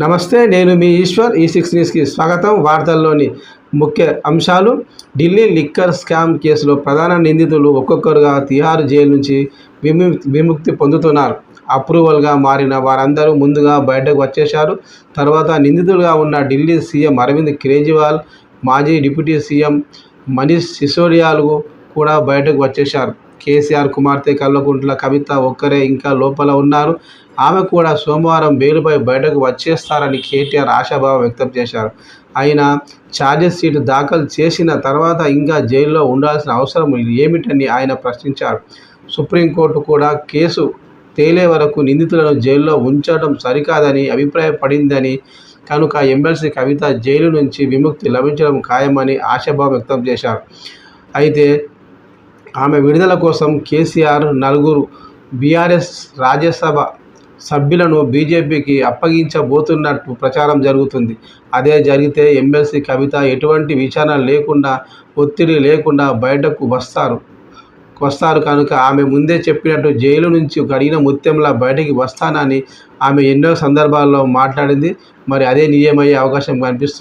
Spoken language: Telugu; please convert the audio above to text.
నమస్తే, నేను మీ ఈశ్వర్. ఈ6 న్యూస్కి స్వాగతం. వార్తల్లోని ముఖ్య అంశాలు. ఢిల్లీ లిక్కర్ స్కామ్ కేసులో ప్రధాన నిందితులు ఒక్కొక్కరుగా తిహార్ జైలు నుంచి విముక్తి పొందుతున్నారు. అప్రూవల్గా మారిన వారందరూ ముందుగా బయటకు వచ్చేశారు. తర్వాత నిందితులుగా ఉన్న ఢిల్లీ సీఎం అరవింద్ కేజ్రీవాల్, మాజీ డిప్యూటీ సీఎం మనీష్ సిసోడియాలు కూడా బయటకు వచ్చేశారు. కేసీఆర్ కుమార్తె కల్వకుంట్ల కవిత ఒక్కరే ఇంకా లోపల ఉన్నారు. ఆమె కూడా సోమవారం బెయిల్పై బయటకు వచ్చేస్తారని కేటీఆర్ ఆశాభావం వ్యక్తం చేశారు. అయినా ఛార్జిషీట్ దాఖలు చేసిన తర్వాత ఇంకా జైల్లో ఉండాల్సిన అవసరం ఏమిటని ఆయన ప్రశ్నించారు. సుప్రీంకోర్టు కూడా కేసు తేలే వరకు నిందితులను జైల్లో ఉంచడం సరికాదని అభిప్రాయపడిందని, కనుక ఎమ్మెల్సీ కవిత జైలు నుంచి విముక్తి లభించడం ఖాయమని ఆశాభావం వ్యక్తం చేశారు. అయితే ఆమె విడుదల కోసం కేసీఆర్ నలుగురు బీఆర్ఎస్ రాజ్యసభ సభ్యులను బీజేపీకి అప్పగించబోతున్నట్టు ప్రచారం జరుగుతుంది. అదే జరిగితే ఎమ్మెల్సీ కవిత ఎటువంటి విచారణ లేకుండా, ఒత్తిడి లేకుండా బయటకు వస్తారు. కనుక ఆమె ముందే చెప్పినట్టు జైలు నుంచి కడిగిన ముత్యంలా బయటికి వస్తానని ఆమె ఎన్నో సందర్భాల్లో మాట్లాడింది. మరి అదే నిజమయ్యే అవకాశం కనిపిస్తుంది.